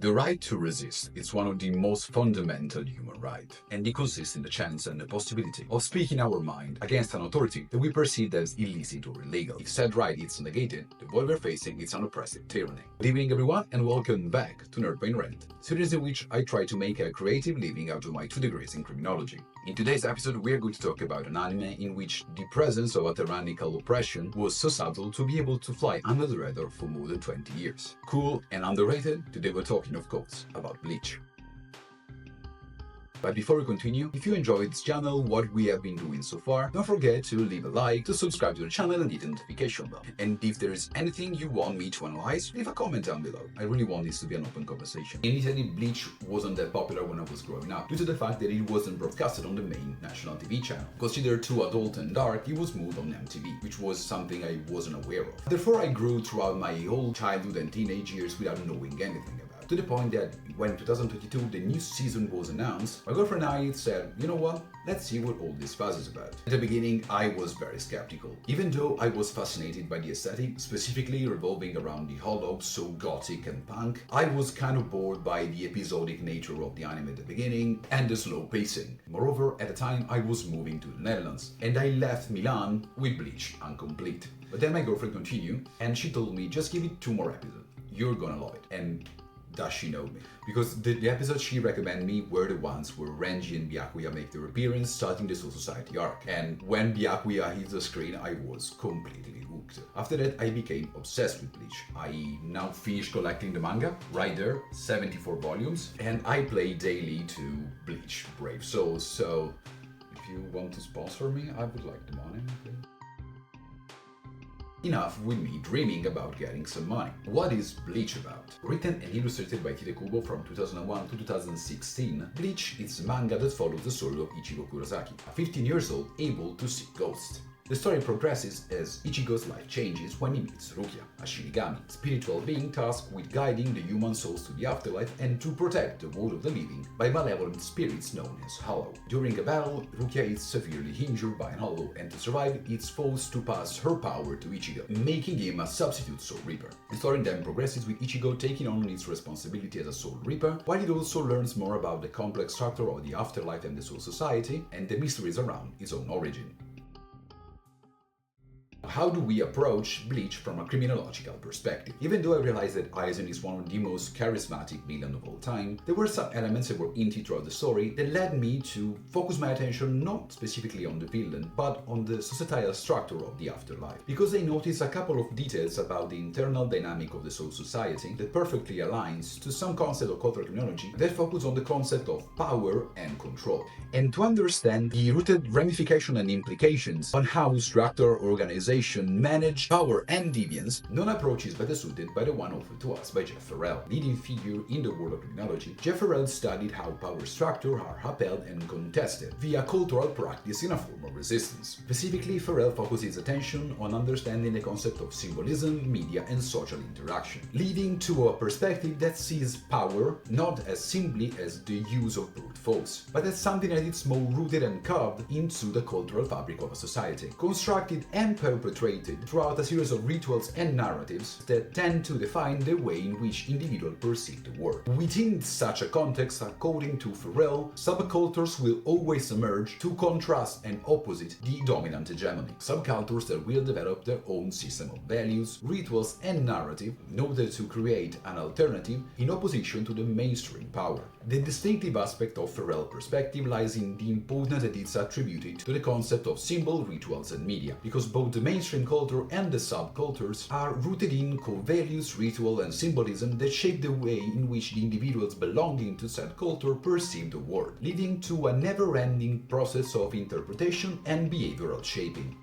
The right to resist is one of the most fundamental human rights, and it consists in the chance and the possibility of speaking our mind against an authority that we perceive as illicit or illegal. If said right is negated, the void we're facing is an oppressive tyranny. Good evening everyone, and welcome back to Nerd Brain Rant, series in which I try to make a creative living out of my 2 degrees in criminology. In today's episode, we are going to talk about an anime in which the presence of a tyrannical oppression was so subtle to be able to fly under the radar for more than 20 years. Cool and underrated? Today we're talking, of course, about Bleach. But before we continue, if you enjoyed this channel, what we have been doing so far, don't forget to leave a like, to subscribe to the channel and hit the notification bell. And if there is anything you want me to analyze, leave a comment down below. I really want this to be an open conversation. In Italy, Bleach wasn't that popular when I was growing up, due to the fact that it wasn't broadcasted on the main national TV channel. Considered too adult and dark, it was moved on MTV, which was something I wasn't aware of. Therefore, I grew throughout my whole childhood and teenage years without knowing anything about it. To the point that when in 2022 the new season was announced, my girlfriend and I said, you know what, let's see what all this fuss is about. At the beginning, I was very skeptical. Even though I was fascinated by the aesthetic, specifically revolving around the hollow, so gothic and punk, I was kind of bored by the episodic nature of the anime at the beginning and the slow pacing. Moreover, at the time I was moving to the Netherlands, and I left Milan with Bleach incomplete. But then my girlfriend continued, and she told me, just give it 2 more episodes. You're gonna love it. And does she know me? Because the episodes she recommended me were the ones where Renji and Byakuya make their appearance, starting the Soul Society arc. And when Byakuya hit the screen, I was completely hooked. After that, I became obsessed with Bleach. I now finished collecting the manga, right there, 74 volumes, and I play daily to Bleach Brave Souls. So if you want to sponsor me, I would like the money. Okay? Enough with me dreaming about getting some money. What is Bleach about? Written and illustrated by Tite Kubo from 2001 to 2016, Bleach is a manga that follows the story of Ichigo Kurosaki, a 15 years old able to see ghosts. The story progresses as Ichigo's life changes when he meets Rukia, a Shinigami, spiritual being tasked with guiding the human souls to the afterlife and to protect the world of the living by malevolent spirits known as Hollow. During a battle, Rukia is severely injured by an Hollow, and to survive, it's forced to pass her power to Ichigo, making him a substitute Soul Reaper. The story then progresses with Ichigo taking on its responsibility as a Soul Reaper, while it also learns more about the complex structure of the afterlife and the Soul Society, and the mysteries around its own origin. How do we approach Bleach from a criminological perspective? Even though I realized that Aizen is one of the most charismatic villains of all time, there were some elements that were hinted throughout the story that led me to focus my attention not specifically on the villain, but on the societal structure of the afterlife. Because I noticed a couple of details about the internal dynamic of the Soul Society that perfectly aligns to some concept of cultural criminology that focus on the concept of power and control. And to understand the rooted ramification and implications on how structure, organization, manage power and deviance, known approach is better suited by the one offered to us by Jeff Farrell. Leading figure in the world of criminology, Jeff Farrell studied how power structures are upheld and contested via cultural practice in a form of resistance. Specifically, Farrell focuses his attention on understanding the concept of symbolism, media, and social interaction, leading to a perspective that sees power not as simply as the use of brute force, but as something that is more rooted and carved into the cultural fabric of a society, constructed and perpetrated throughout a series of rituals and narratives that tend to define the way in which individuals perceive the world. Within such a context, according to Farrell, subcultures will always emerge to contrast and opposite the dominant hegemony. Subcultures that will develop their own system of values, rituals, and narrative in order to create an alternative in opposition to the mainstream power. The distinctive aspect of Farrell's perspective lies in the importance that is attributed to the concept of symbol, rituals, and media, because both the mainstream culture and the subcultures are rooted in core values, ritual, and symbolism that shape the way in which the individuals belonging to said culture perceive the world, leading to a never-ending process of interpretation and behavioral shaping.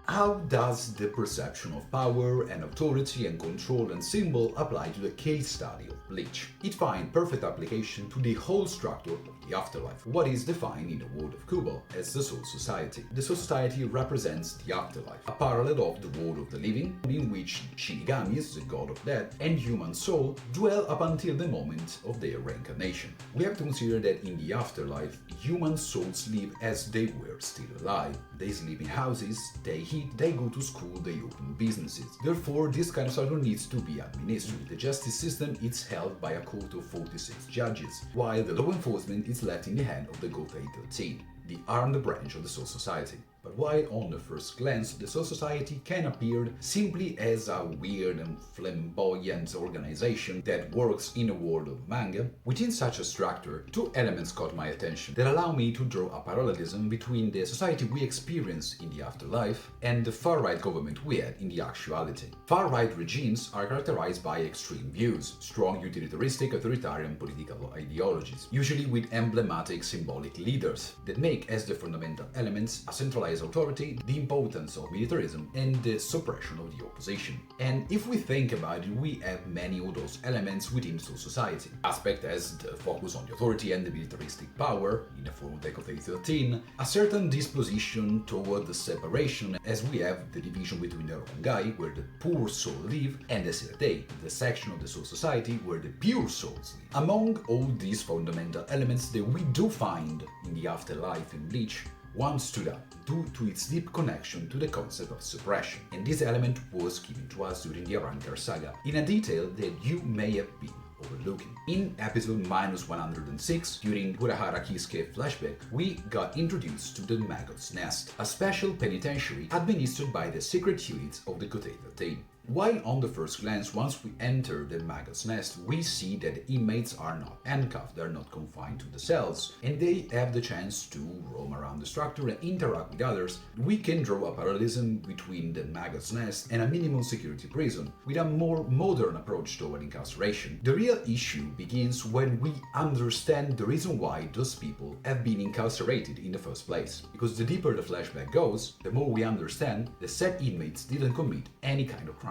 How does the perception of power and authority and control and symbol apply to the case study of Bleach? It finds perfect application to the whole structure of the afterlife, what is defined in the world of Kubo as the Soul Society. The Soul Society represents the afterlife, a parallel of the world of the living, in which Shinigamis, the god of death, and human soul dwell up until the moment of their reincarnation. We have to consider that in the afterlife, human souls live as they were still alive. they sleep in houses, they eat, they go to school, they open businesses. Therefore, this kind of structure needs to be administered. The justice system is held by a court of 46 judges, while the law enforcement is left in the hand of the Gotei 13, the armed branch of the Soul Society. But while on the first glance the Soul Society can appear simply as a weird and flamboyant organization that works in a world of manga, within such a structure, two elements caught my attention that allow me to draw a parallelism between the society we experience in the afterlife and the far-right government we had in the actuality. Far-right regimes are characterized by extreme views, strong utilitaristic authoritarian political ideologies, usually with emblematic symbolic leaders that make as the fundamental elements a centralized authority, the importance of militarism, and the suppression of the opposition. And if we think about it, we have many of those elements within society. Aspects as the focus on the authority and the militaristic power, in the form of the Gotei 13, a certain disposition toward the separation, as we have the division between the Rongai, where the poor souls live, and the Sirtei, the section of the soul society where the pure souls live. Among all these fundamental elements that we do find in the afterlife in Bleach, one stood out due to its deep connection to the concept of suppression, and this element was given to us during the Hierarchical saga in a detail that you may have been overlooking. In episode -106, during Urahara Kisuke flashback, we got introduced to the Maggots Nest, a special penitentiary administered by the secret units of the Gotei 13. While on the first glance, once we enter the Maggots Nest, we see that the inmates are not handcuffed, they are not confined to the cells, and they have the chance to roam around the structure and interact with others. We can draw a parallelism between the Maggots Nest and a minimum security prison, with a more modern approach toward incarceration. The real issue begins when we understand the reason why those people have been incarcerated in the first place. Because the deeper the flashback goes, the more we understand the said inmates didn't commit any kind of crime.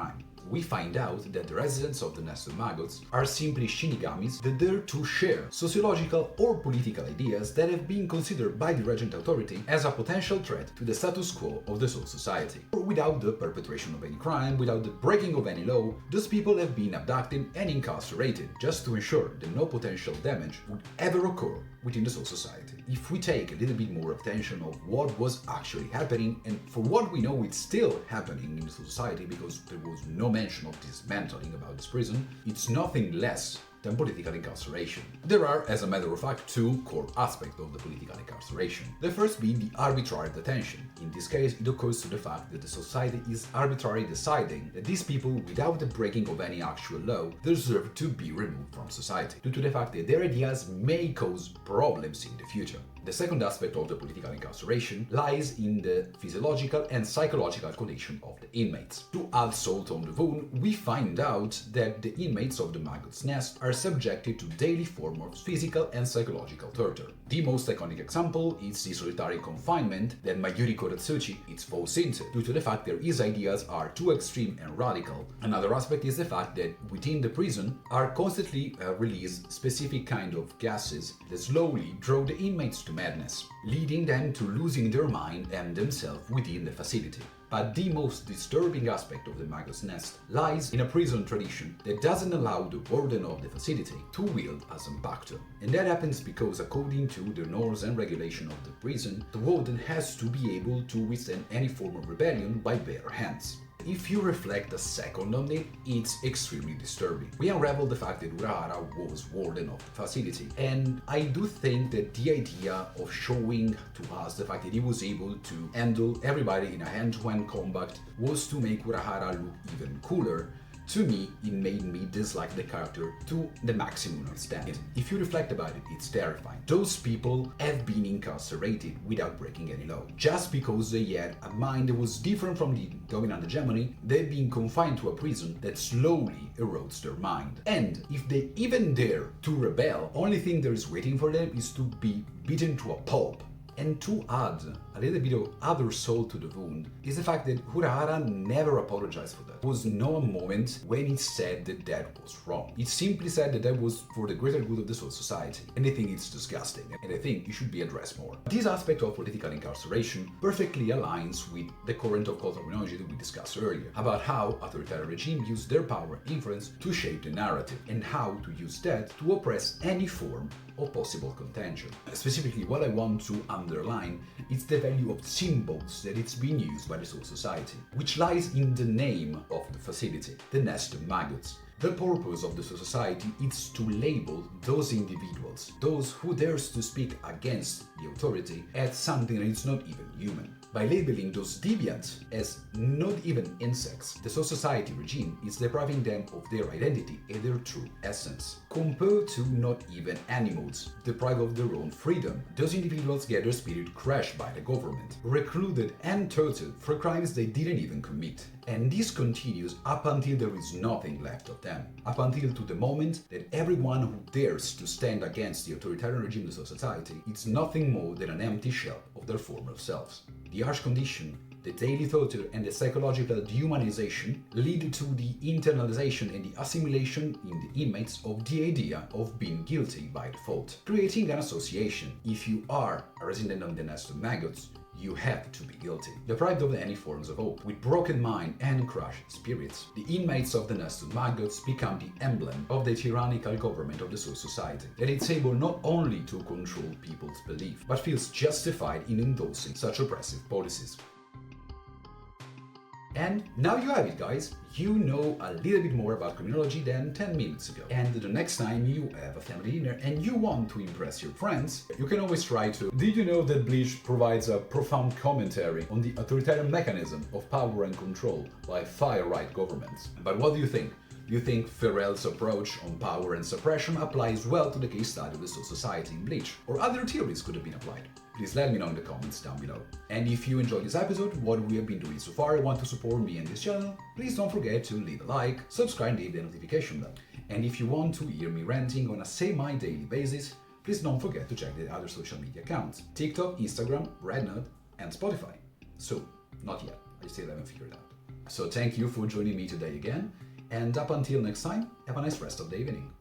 We find out that the residents of the Nest of Maggots are simply shinigamis that dare to share sociological or political ideas that have been considered by the regent authority as a potential threat to the status quo of the Soul Society. Without the perpetration of any crime, without the breaking of any law, those people have been abducted and incarcerated just to ensure that no potential damage would ever occur within the Soul Society. If we take a little bit more attention of what was actually happening, and for what we know it's still happening in the Soul Society because there was no mention of dismantling about this prison, it's nothing less than political incarceration. There are, as a matter of fact, two core aspects of the political incarceration. The first being the arbitrary detention. In this case, it occurs to the fact that the society is arbitrarily deciding that these people, without the breaking of any actual law, deserve to be removed from society, due to the fact that their ideas may cause problems in the future. The second aspect of the political incarceration lies in the physiological and psychological condition of the inmates. To add salt on the wound, we find out that the inmates of the Maggots Nest are subjected to daily forms of physical and psychological torture. The most iconic example is the solitary confinement that Mayuri Koratsuchi is forced into, due to the fact that his ideas are too extreme and radical. Another aspect is the fact that within the prison are constantly released specific kind of gases that slowly draw the inmates to madness, leading them to losing their mind and themselves within the facility. But the most disturbing aspect of the Maggots Nest lies in a prison tradition that doesn't allow the warden of the facility to wield a zanpakuto. And that happens because, according to the norms and regulation of the prison, the warden has to be able to withstand any form of rebellion by bare hands. If you reflect a second on it, it's extremely disturbing. We unravel the fact that Urahara was warden of the facility, and I do think that the idea of showing to us the fact that he was able to handle everybody in a hand-to-hand combat was to make Urahara look even cooler. To me, it made me dislike the character to the maximum extent. If you reflect about it, it's terrifying. Those people have been incarcerated without breaking any law. Just because they had a mind that was different from the dominant hegemony, they've been confined to a prison that slowly erodes their mind. And if they even dare to rebel, only thing there is waiting for them is to be beaten to a pulp. And to add a little bit of other salt to the wound is the fact that Urahara never apologized for that. There was no moment when he said that that was wrong. He simply said that that was for the greater good of the Soul Society. And I think it's disgusting, and I think it should be addressed more. This aspect of political incarceration perfectly aligns with the current of cultural criminology that we discussed earlier, about how authoritarian regimes use their power and influence to shape the narrative, and how to use that to oppress any form of possible contention. Specifically, what I want to underline is the value of symbols that it's being used by the whole society, which lies in the name of the facility, the Nest of Maggots. The purpose of the society is to label those individuals, those who dares to speak against the authority, as something that is not even human. By labeling those deviants as not even insects, the society regime is depriving them of their identity and their true essence. Compared to not even animals, deprived of their own freedom, those individuals get their spirit crushed by the government, recruited and tortured for crimes they didn't even commit. And this continues up until there is nothing left of them, up until to the moment that everyone who dares to stand against the authoritarian regime of the society is nothing more than an empty shell of their former selves. The harsh condition, the daily torture and the psychological dehumanization lead to the internalization and the assimilation in the inmates of the idea of being guilty by default, creating an association. If you are a resident of the Nest of Maggots, you have to be guilty. Deprived of any forms of hope, with broken mind and crushed spirits, the inmates of the Nest of Maggots become the emblem of the tyrannical government of the soul society, that it's able not only to control people's belief, but feels justified in endorsing such oppressive policies. And now you have it, guys. You know a little bit more about criminology than 10 minutes ago. And the next time you have a family dinner and you want to impress your friends, you can always try to. Did you know that Bleach provides a profound commentary on the authoritarian mechanism of power and control by far-right governments? But what do you think? Do you think Ferrell's approach on power and suppression applies well to the case study of the soul society in Bleach, or other theories could have been applied? Please let me know in the comments down below. And if you enjoyed this episode, what we have been doing so far, and want to support me and this channel, please don't forget to leave a like, subscribe and hit the notification bell. And if you want to hear me ranting on a semi-daily basis, please don't forget to check the other social media accounts: TikTok, Instagram, Rednote, and Spotify. So, not yet, I still haven't figured out. So thank you for joining me today again, and up until next time, have a nice rest of the evening.